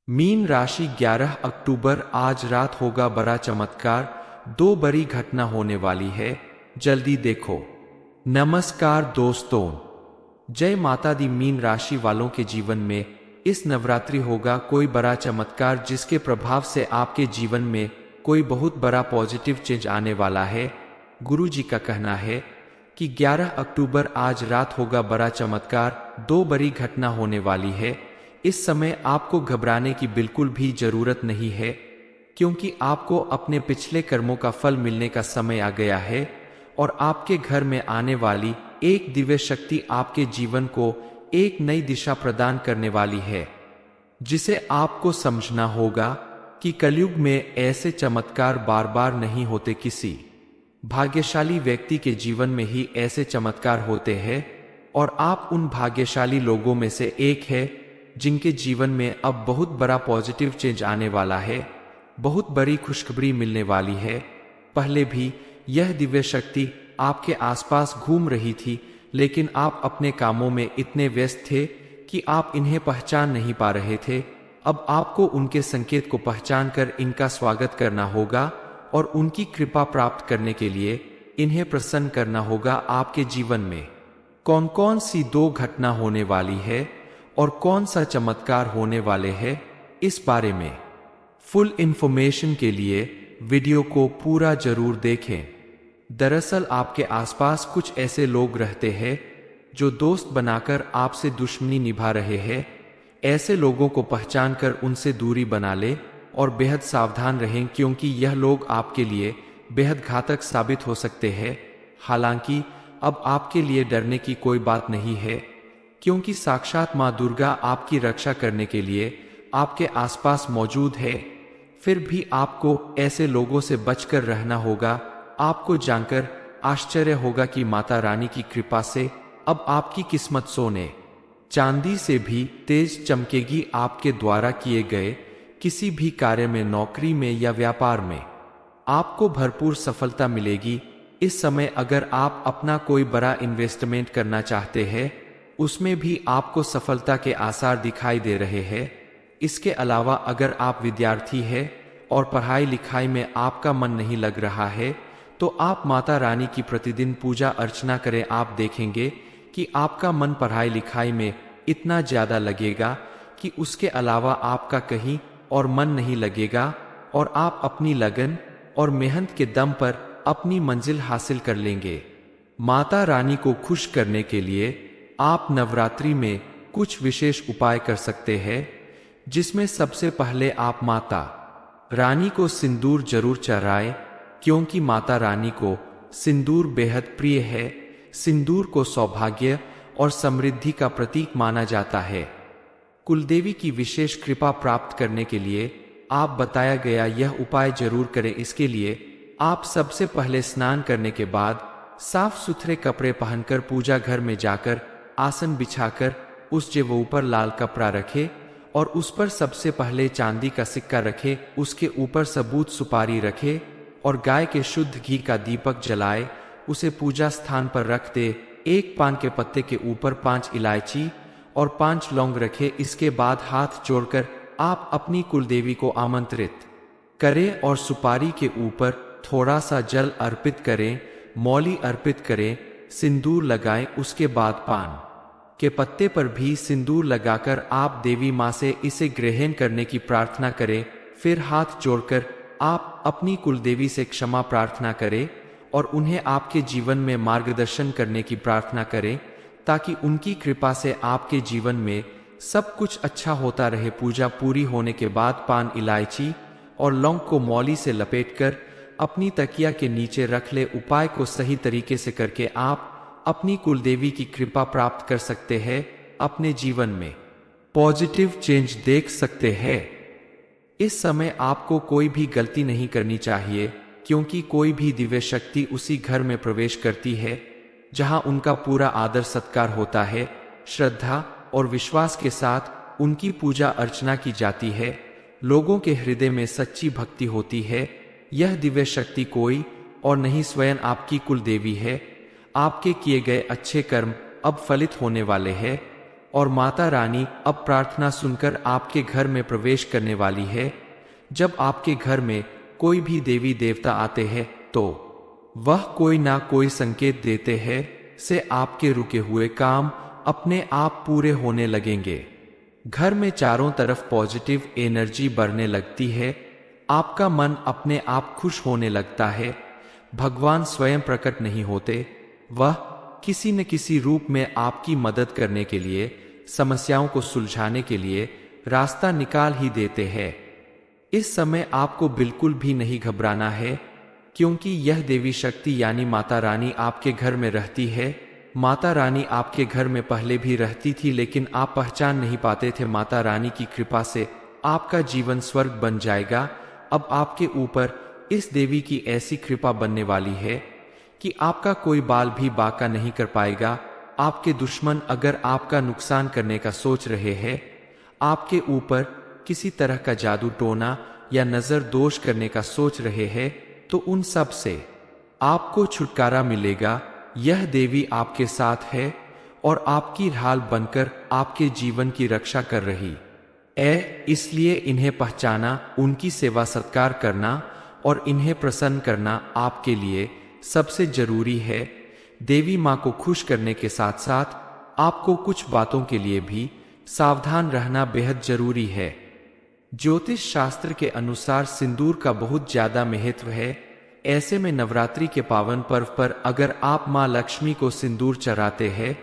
Mean राशि 11 अक्टूबर आज रात होगा बड़ा चमत्कार। दो बड़ी घटना होने वाली है, जल्दी देखो। नमस्कार दोस्तों, जय माता दी। मीन राशि वालों के जीवन में इस नवरात्रि होगा कोई बड़ा चमत्कार जिसके प्रभाव से आपके जीवन में कोई बहुत बड़ा पॉजिटिव चेंज आने वाला है। गुरु जी का कहना है कि 11 अक्टूबर आज रात होगा बड़ा चमत्कार, दो बड़ी घटना होने वाली है। इस समय आपको घबराने की बिल्कुल भी जरूरत नहीं है, क्योंकि आपको अपने पिछले कर्मों का फल मिलने का समय आ गया है और आपके घर में आने वाली एक दिव्य शक्ति आपके जीवन को एक नई दिशा प्रदान करने वाली है, जिसे आपको समझना होगा कि कलयुग में ऐसे चमत्कार बार बार नहीं होते। किसी भाग्यशाली व्यक्ति के जीवन में ही ऐसे चमत्कार होते हैं और आप उन भाग्यशाली लोगों में से एक है जिनके जीवन में अब बहुत बड़ा पॉजिटिव चेंज आने वाला है, बहुत बड़ी खुशखबरी मिलने वाली है। पहले भी यह दिव्य शक्ति आपके आसपास घूम रही थी, लेकिन आप अपने कामों में इतने व्यस्त थे कि आप इन्हें पहचान नहीं पा रहे थे। अब आपको उनके संकेत को पहचान कर इनका स्वागत करना होगा और उनकी कृपा प्राप्त करने के लिए इन्हें प्रसन्न करना होगा। आपके जीवन में कौन कौन सी दो घटना होने वाली है और कौन सा चमत्कार होने वाले हैं, इस बारे में फुल इंफॉर्मेशन के लिए वीडियो को पूरा जरूर देखें। दरअसल आपके आसपास कुछ ऐसे लोग रहते हैं जो दोस्त बनाकर आपसे दुश्मनी निभा रहे हैं। ऐसे लोगों को पहचान कर उनसे दूरी बना ले और बेहद सावधान रहें, क्योंकि यह लोग आपके लिए बेहद घातक साबित हो सकते हैं। हालांकि अब आपके लिए डरने की कोई बात नहीं है, क्योंकि साक्षात माँ दुर्गा आपकी रक्षा करने के लिए आपके आसपास मौजूद है। फिर भी आपको ऐसे लोगों से बचकर रहना होगा। आपको जानकर आश्चर्य होगा कि माता रानी की कृपा से अब आपकी किस्मत सोने चांदी से भी तेज चमकेगी। आपके द्वारा किए गए किसी भी कार्य में, नौकरी में या व्यापार में आपको भरपूर सफलता मिलेगी। इस समय अगर आप अपना कोई बड़ा इन्वेस्टमेंट करना चाहते हैं, उसमें भी आपको सफलता के आसार दिखाई दे रहे हैं। इसके अलावा अगर आप विद्यार्थी हैं और पढ़ाई लिखाई में आपका मन नहीं लग रहा है, तो आप माता रानी की प्रतिदिन पूजा अर्चना करें। आप देखेंगे कि आपका मन पढ़ाई लिखाई में इतना ज्यादा लगेगा कि उसके अलावा आपका कहीं और मन नहीं लगेगा और आप अपनी लगन और मेहनत के दम पर अपनी मंजिल हासिल कर लेंगे। माता रानी को खुश करने के लिए आप नवरात्रि में कुछ विशेष उपाय कर सकते हैं, जिसमें सबसे पहले आप माता रानी को सिंदूर जरूर चढ़ाएं, क्योंकि माता रानी को सिंदूर बेहद प्रिय है। सिंदूर को सौभाग्य और समृद्धि का प्रतीक माना जाता है। कुलदेवी की विशेष कृपा प्राप्त करने के लिए आप बताया गया यह उपाय जरूर करें। इसके लिए आप सबसे पहले स्नान करने के बाद साफ सुथरे कपड़े पहनकर पूजा घर में जाकर आसन बिछाकर उस जगह ऊपर लाल कपड़ा रखे और उस पर सबसे पहले चांदी का सिक्का रखे। उसके ऊपर सबूत सुपारी रखे और गाय के शुद्ध घी का दीपक जलाए। उसे पूजा स्थान पर रख दे। एक पान के पत्ते के ऊपर 5 इलायची और 5 लौंग रखे। इसके बाद हाथ जोड़कर आप अपनी कुलदेवी को आमंत्रित करें और सुपारी के ऊपर थोड़ा सा जल अर्पित करें, मौली अर्पित करें, सिंदूर लगाएं। उसके बाद पान के पत्ते पर भी सिंदूर लगाकर आप देवी माँ से इसे ग्रहण करने की प्रार्थना करें। फिर हाथ जोड़कर आप अपनी कुलदेवी से क्षमा प्रार्थना करें और उन्हें आपके जीवन में मार्गदर्शन करने की प्रार्थना करें, ताकि उनकी कृपा से आपके जीवन में सब कुछ अच्छा होता रहे। पूजा पूरी होने के बाद पान, इलायची और लौंग को मौली से लपेटकर अपनी तकिया के नीचे रख ले। उपाय को सही तरीके से करके आप अपनी कुलदेवी की कृपा प्राप्त कर सकते हैं, अपने जीवन में पॉजिटिव चेंज देख सकते हैं। इस समय आपको कोई भी गलती नहीं करनी चाहिए, क्योंकि कोई भी दिव्य शक्ति उसी घर में प्रवेश करती है जहां उनका पूरा आदर सत्कार होता है। श्रद्धा और विश्वास के साथ उनकी पूजा अर्चना की जाती है। लोगों के हृदय में सच्ची भक्ति होती है। यह दिव्य शक्ति कोई और नहीं, स्वयं आपकी कुलदेवी है। आपके किए गए अच्छे कर्म अब फलित होने वाले हैं और माता रानी अब प्रार्थना सुनकर आपके घर में प्रवेश करने वाली है। जब आपके घर में कोई भी देवी देवता आते हैं तो वह कोई ना कोई संकेत देते हैं से आपके रुके हुए काम अपने आप पूरे होने लगेंगे। घर में चारों तरफ पॉजिटिव एनर्जी बढ़ने लगती है, आपका मन अपने आप खुश होने लगता है। भगवान स्वयं प्रकट नहीं होते, वह किसी न किसी रूप में आपकी मदद करने के लिए, समस्याओं को सुलझाने के लिए रास्ता निकाल ही देते हैं। इस समय आपको बिल्कुल भी नहीं घबराना है, क्योंकि यह देवी शक्ति यानी माता रानी आपके घर में रहती है। माता रानी आपके घर में पहले भी रहती थी, लेकिन आप पहचान नहीं पाते थे। माता रानी की कृपा से आपका जीवन स्वर्ग बन जाएगा। अब आपके ऊपर इस देवी की ऐसी कृपा बनने वाली है कि आपका कोई बाल भी बाका नहीं कर पाएगा। आपके दुश्मन अगर आपका नुकसान करने का सोच रहे हैं, आपके ऊपर किसी तरह का जादू टोना या नजर दोष करने का सोच रहे हैं, तो उन सब से आपको छुटकारा मिलेगा। यह देवी आपके साथ है और आपकी ढाल बनकर आपके जीवन की रक्षा कर रही है। इसलिए इन्हें पहचाना, उनकी सेवा सत्कार करना और इन्हें प्रसन्न करना आपके लिए सबसे जरूरी है। देवी माँ को खुश करने के साथ साथ आपको कुछ बातों के लिए भी सावधान रहना बेहद जरूरी है। ज्योतिष शास्त्र के अनुसार सिंदूर का बहुत ज्यादा महत्व है। ऐसे में नवरात्रि के पावन पर्व पर अगर आप माँ लक्ष्मी को सिंदूर चढ़ाते हैं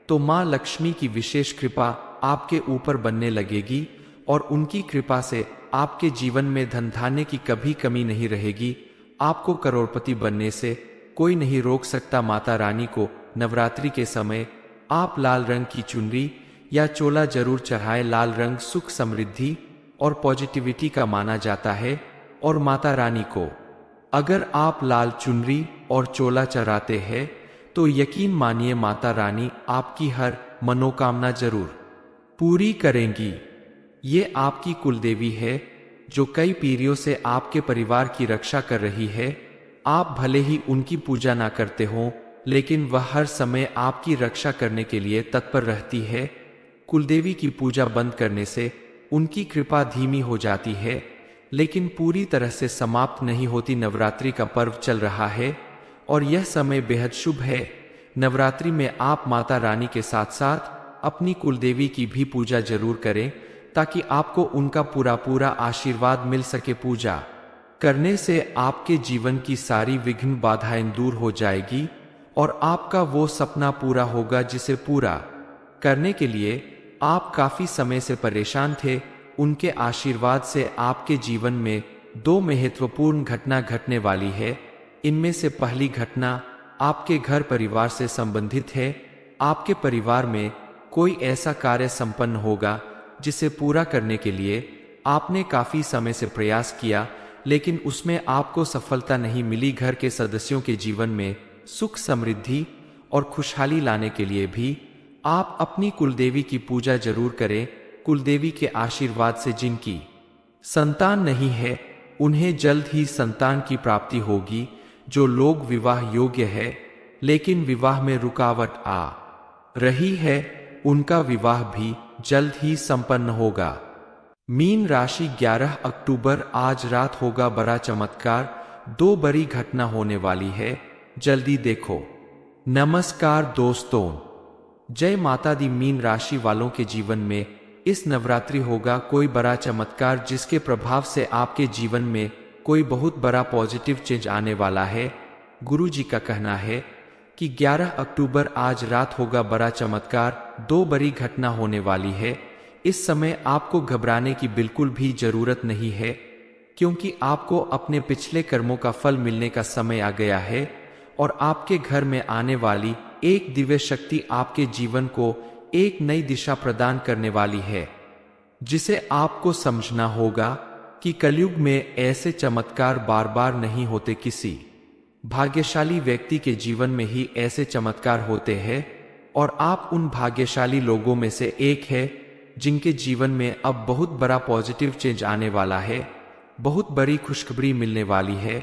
तो माँ लक्ष्मी की विशेष कृपा आपके ऊपर बनने लगेगी और उनकी कृपा से आपके जीवन में धन धान्य की कभी कमी नहीं रहेगी। आपको करोड़पति बनने से कोई नहीं रोक सकता। माता रानी को नवरात्रि के समय आप लाल रंग की चुनरी या चोला जरूर चढ़ाएं। लाल रंग सुख, समृद्धि और पॉजिटिविटी का माना जाता है और माता रानी को अगर आप लाल चुनरी और चोला चढ़ाते हैं तो यकीन मानिए माता रानी आपकी हर मनोकामना जरूर पूरी करेंगी। ये आपकी कुलदेवी है जो कई पीढ़ियों से आपके परिवार की रक्षा कर रही है। आप भले ही उनकी पूजा ना करते हो, लेकिन वह हर समय आपकी रक्षा करने के लिए तत्पर रहती है। कुलदेवी की पूजा बंद करने से उनकी कृपा धीमी हो जाती है, लेकिन पूरी तरह से समाप्त नहीं होती। नवरात्रि का पर्व चल रहा है और यह समय बेहद शुभ है। नवरात्रि में आप माता रानी के साथ साथ अपनी कुलदेवी की भी पूजा जरूर करें, ताकि आपको उनका पूरा आशीर्वाद मिल सके। पूजा करने से आपके जीवन की सारी विघ्न बाधाएं दूर हो जाएगी और आपका वो सपना पूरा होगा जिसे पूरा करने के लिए आप काफी समय से परेशान थे। उनके आशीर्वाद से आपके जीवन में दो महत्वपूर्ण घटना घटने वाली है। इनमें से पहली घटना आपके घर परिवार से संबंधित है। आपके परिवार में कोई ऐसा कार्य संपन्न होगा जिसे पूरा करने के लिए आपने काफी समय से प्रयास किया, लेकिन उसमें आपको सफलता नहीं मिली। घर के सदस्यों के जीवन में सुख, समृद्धि और खुशहाली लाने के लिए भी आप अपनी कुलदेवी की पूजा जरूर करें। कुलदेवी के आशीर्वाद से जिनकी संतान नहीं है, उन्हें जल्द ही संतान की प्राप्ति होगी। जो लोग विवाह योग्य है लेकिन विवाह में रुकावट आ रही है, उनका विवाह भी जल्द ही संपन्न होगा। मीन राशि 11 अक्टूबर आज रात होगा बड़ा चमत्कार। दो बड़ी घटना होने वाली है, जल्दी देखो। नमस्कार दोस्तों, जय माता दी। मीन राशि वालों के जीवन में इस नवरात्रि होगा कोई बड़ा चमत्कार, जिसके प्रभाव से आपके जीवन में कोई बहुत बड़ा पॉजिटिव चेंज आने वाला है। गुरु जी का कहना है कि 11 अक्टूबर आज रात होगा बड़ा चमत्कार। दो बड़ी घटना होने वाली है। इस समय आपको घबराने की बिल्कुल भी जरूरत नहीं है, क्योंकि आपको अपने पिछले कर्मों का फल मिलने का समय आ गया है और आपके घर में आने वाली एक दिव्य शक्ति आपके जीवन को एक नई दिशा प्रदान करने वाली है, जिसे आपको समझना होगा कि कलयुग में ऐसे चमत्कार बार बार नहीं होते। किसी भाग्यशाली व्यक्ति के जीवन में ही ऐसे चमत्कार होते हैं और आप उन भाग्यशाली लोगों में से एक है जिनके जीवन में अब बहुत बड़ा पॉजिटिव चेंज आने वाला है। बहुत बड़ी खुशखबरी मिलने वाली है।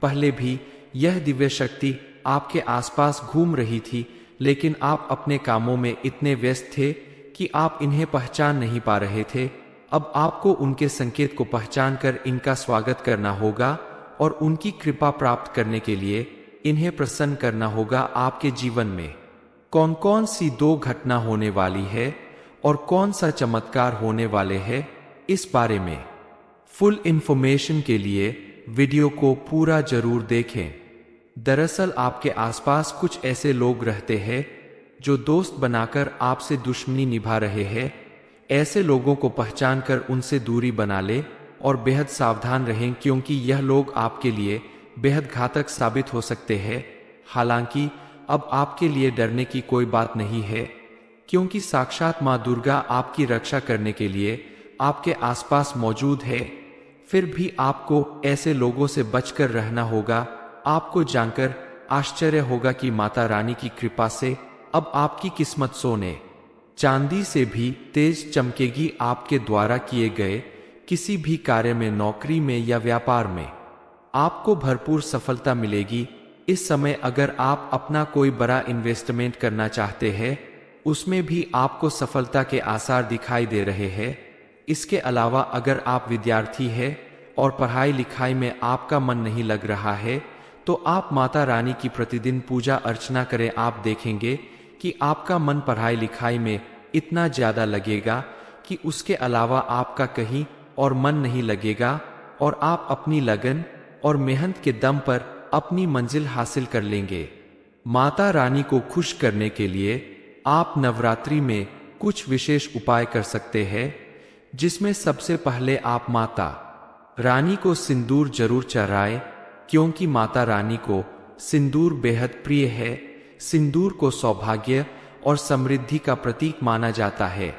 पहले भी यह दिव्य शक्ति आपके आसपास घूम रही थी, लेकिन आप अपने कामों में इतने व्यस्त थे कि आप इन्हें पहचान नहीं पा रहे थे। अब आपको उनके संकेत को पहचान कर इनका स्वागत करना होगा और उनकी कृपा प्राप्त करने के लिए इन्हें प्रसन्न करना होगा। आपके जीवन में कौन कौन सी दो घटना होने वाली है और कौन सा चमत्कार होने वाले हैं, इस बारे में फुल इंफॉर्मेशन के लिए वीडियो को पूरा जरूर देखें। दरअसल आपके आसपास कुछ ऐसे लोग रहते हैं जो दोस्त बनाकर आपसे दुश्मनी निभा रहे हैं। ऐसे लोगों को पहचान कर उनसे दूरी बना ले और बेहद सावधान रहें, क्योंकि यह लोग आपके लिए बेहद घातक साबित हो सकते हैं। हालांकि अब आपके लिए डरने की कोई बात नहीं है, क्योंकि साक्षात माँ दुर्गा आपकी रक्षा करने के लिए आपके आसपास मौजूद है। फिर भी आपको ऐसे लोगों से बचकर रहना होगा। आपको जानकर आश्चर्य होगा कि माता रानी की कृपा से अब आपकी किस्मत सोने चांदी से भी तेज चमकेगी। आपके द्वारा किए गए किसी भी कार्य में, नौकरी में या व्यापार में आपको भरपूर सफलता मिलेगी। इस समय अगर आप अपना कोई बड़ा इन्वेस्टमेंट करना चाहते हैं, उसमें भी आपको सफलता के आसार दिखाई दे रहे हैं। इसके अलावा अगर आप विद्यार्थी हैं और पढ़ाई लिखाई में आपका मन नहीं लग रहा है, तो आप माता रानी की प्रतिदिन पूजा अर्चना करें। आप देखेंगे कि आपका मन पढ़ाई लिखाई में इतना ज्यादा लगेगा कि उसके अलावा आपका कहीं और मन नहीं लगेगा और आप अपनी लगन और मेहनत के दम पर अपनी मंजिल हासिल कर लेंगे। माता रानी को खुश करने के लिए आप नवरात्रि में कुछ विशेष उपाय कर सकते हैं, जिसमें सबसे पहले आप माता रानी को सिंदूर जरूर चढ़ाएं, क्योंकि माता रानी को सिंदूर बेहद प्रिय है। सिंदूर को सौभाग्य और समृद्धि का प्रतीक माना जाता है।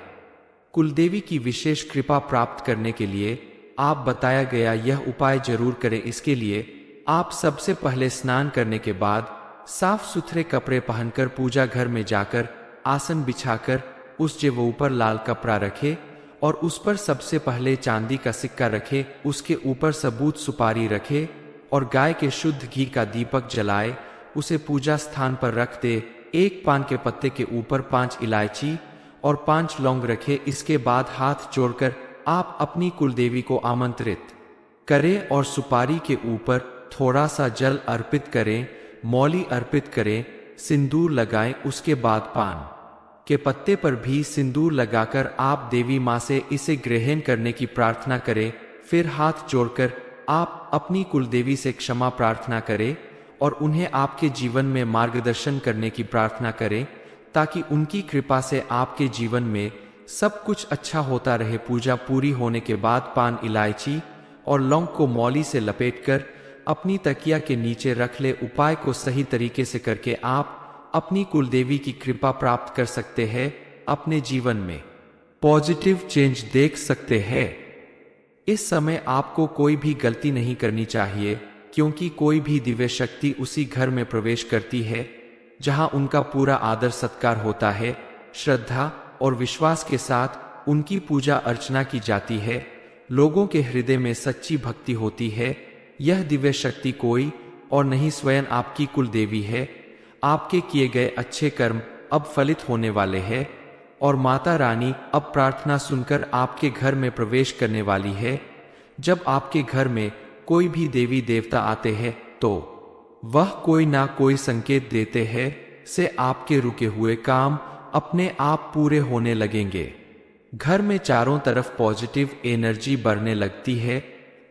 कुलदेवी की विशेष कृपा प्राप्त करने के लिए आप बताया गया यह उपाय जरूर करें। इसके लिए आप सबसे पहले स्नान करने के बाद साफ सुथरे कपड़े पहनकर पूजा घर में जाकर आसन बिछाकर उस जगह ऊपर लाल कपड़ा रखे और उस पर सबसे पहले चांदी का सिक्का रखे। उसके ऊपर सबूत सुपारी रखे और गाय के शुद्ध घी का दीपक जलाए। उसे पूजा स्थान पर रख दे। एक पान के पत्ते के ऊपर 5 इलायची और 5 लौंग रखे। इसके बाद हाथ जोड़कर आप अपनी कुलदेवी को आमंत्रित करें और सुपारी के ऊपर थोड़ा सा जल अर्पित करें, मौली अर्पित करें, सिंदूर लगाएं। उसके बाद पान के पत्ते पर भी सिंदूर लगाकर आप देवी माँ से इसे ग्रहण करने की प्रार्थना करें। फिर हाथ जोड़कर आप अपनी कुलदेवी से क्षमा प्रार्थना करें और उन्हें आपके जीवन में मार्गदर्शन करने की प्रार्थना करें, ताकि उनकी कृपा से आपके जीवन में सब कुछ अच्छा होता रहे। पूजा पूरी होने के बाद पान, इलायची और लौंग को मौली से लपेटकर अपनी तकिया के नीचे रख ले। उपाय को सही तरीके से करके आप अपनी कुलदेवी की कृपा प्राप्त कर सकते हैं। अपने जीवन में पॉजिटिव चेंज देख सकते हैं। इस समय आपको कोई भी गलती नहीं करनी चाहिए, क्योंकि कोई भी दिव्य शक्ति उसी घर में प्रवेश करती है जहां उनका पूरा आदर सत्कार होता है। श्रद्धा और विश्वास के साथ उनकी पूजा अर्चना की जाती है। लोगों के हृदय में सच्ची भक्ति होती है। यह दिव्य शक्ति कोई और नहीं, स्वयं आपकी कुलदेवी है। आपके किए गए अच्छे कर्म अब फलित होने वाले हैं और माता रानी अब प्रार्थना सुनकर आपके घर में प्रवेश करने वाली है। जब आपके घर में कोई भी देवी देवता आते हैं, तो वह कोई ना कोई संकेत देते हैं से आपके रुके हुए काम अपने आप पूरे होने लगेंगे। घर में चारों तरफ पॉजिटिव एनर्जी बढ़ने लगती है।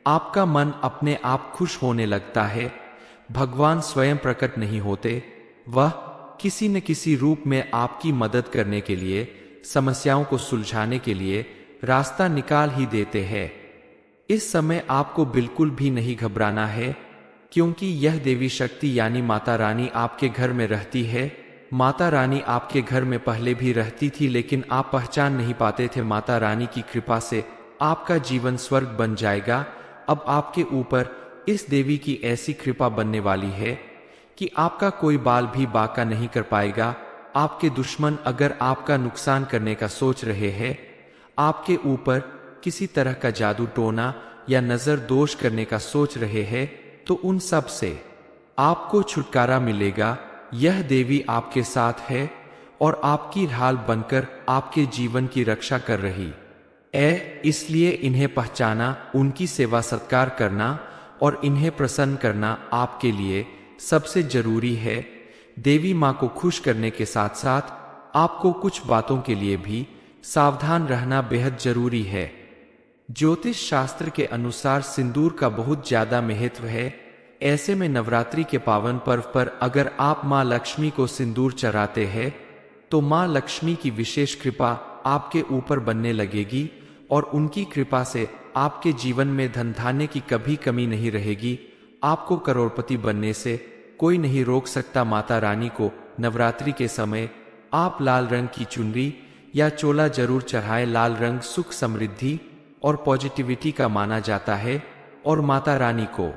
आपका मन अपने आप खुश होने लगता है। भगवान स्वयं प्रकट नहीं होते, वह किसी न किसी रूप में आपकी मदद करने के लिए, समस्याओं को सुलझाने के लिए रास्ता निकाल ही देते हैं। इस समय आपको बिल्कुल भी नहीं घबराना है, क्योंकि यह देवी शक्ति यानी माता रानी आपके घर में रहती है। माता रानी आपके घर में पहले भी रहती थी, लेकिन आप पहचान नहीं पाते थे। माता रानी की कृपा से आपका जीवन स्वर्ग बन जाएगा। अब आपके ऊपर इस देवी की ऐसी कृपा बनने वाली है कि आपका कोई बाल भी बांका नहीं कर पाएगा। आपके दुश्मन अगर आपका नुकसान करने का सोच रहे हैं, आपके ऊपर किसी तरह का जादू टोना या नजर दोष करने का सोच रहे हैं, तो उन सब से आपको छुटकारा मिलेगा। यह देवी आपके साथ है और आपकी ढाल बनकर आपके जीवन की रक्षा कर रही है। इसलिए इन्हें पहचाना, उनकी सेवा सत्कार करना और इन्हें प्रसन्न करना आपके लिए सबसे जरूरी है। देवी माँ को खुश करने के साथ साथ आपको कुछ बातों के लिए भी सावधान रहना बेहद जरूरी है। ज्योतिष शास्त्र के अनुसार सिंदूर का बहुत ज्यादा महत्व है। ऐसे में नवरात्रि के पावन पर्व पर अगर आप माँ लक्ष्मी को सिंदूर चढ़ाते हैं तो माँ लक्ष्मी की विशेष कृपा आपके ऊपर बनने लगेगी और उनकी कृपा से आपके जीवन में धन धान्य की कभी कमी नहीं रहेगी। आपको करोड़पति बनने से कोई नहीं रोक सकता। माता रानी को नवरात्रि के समय आप लाल रंग की चुनरी या चोला जरूर चढ़ाएं। लाल रंग सुख, समृद्धि और पॉजिटिविटी का माना जाता है और माता रानी को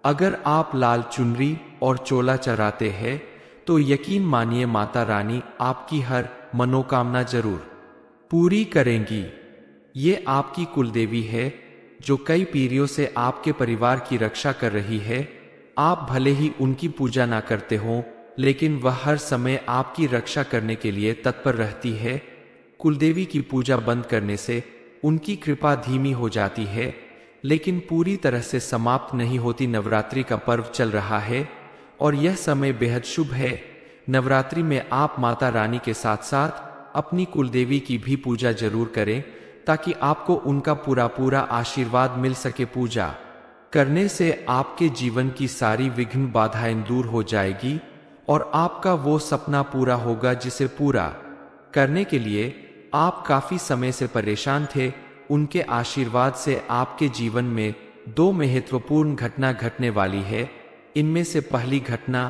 अगर आप लाल चुनरी और चोला चढ़ाते हैं तो यकीन मानिए माता रानी आपकी हर मनोकामना जरूर पूरी करेंगी। ये आपकी कुलदेवी है जो कई पीढ़ियों से आपके परिवार की रक्षा कर रही है। आप भले ही उनकी पूजा ना करते हो, लेकिन वह हर समय आपकी रक्षा करने के लिए तत्पर रहती है। कुलदेवी की पूजा बंद करने से उनकी कृपा धीमी हो जाती है, लेकिन पूरी तरह से समाप्त नहीं होती। नवरात्रि का पर्व चल रहा है और यह समय बेहद शुभ है। नवरात्रि में आप माता रानी के साथ साथ अपनी कुलदेवी की भी पूजा जरूर करें ताकि आपको उनका पूरा आशीर्वाद मिल सके। पूजा करने से आपके जीवन की सारी विघ्न बाधाएं दूर हो जाएगी और आपका वो सपना पूरा होगा जिसे पूरा करने के लिए आप काफी समय से परेशान थे। उनके आशीर्वाद से आपके जीवन में दो महत्वपूर्ण घटना घटने वाली है। इनमें से पहली घटना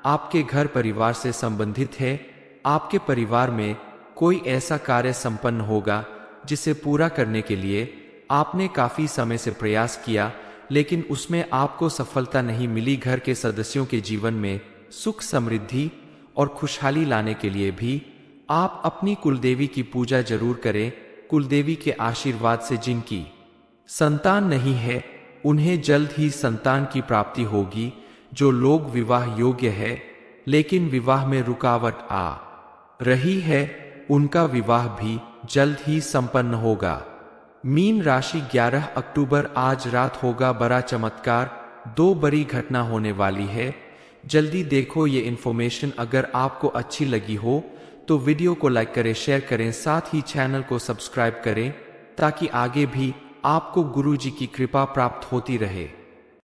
आपके घर परिवार से संबंधित है। आपके परिवार में कोई ऐसा कार्य संपन्न होगा जिसे पूरा करने के लिए आपने काफी समय से प्रयास किया, लेकिन उसमें आपको सफलता नहीं मिली। घर के सदस्यों के जीवन में सुख, समृद्धि और खुशहाली लाने के लिए भी आप अपनी कुलदेवी की पूजा जरूर करें। कुलदेवी के आशीर्वाद से जिनकी संतान नहीं है उन्हें जल्द ही संतान की प्राप्ति होगी। जो लोग विवाह योग्य है लेकिन विवाह में रुकावट आ रही है, उनका विवाह भी जल्द ही संपन्न होगा। मीन राशि 11 अक्टूबर आज रात होगा बड़ा चमत्कार। दो बड़ी घटना होने वाली है। जल्दी देखो ये इन्फॉर्मेशन। अगर आपको अच्छी लगी हो तो वीडियो को लाइक करें, शेयर करें, साथ ही चैनल को सब्सक्राइब करें ताकि आगे भी आपको गुरु जी की कृपा प्राप्त होती रहे।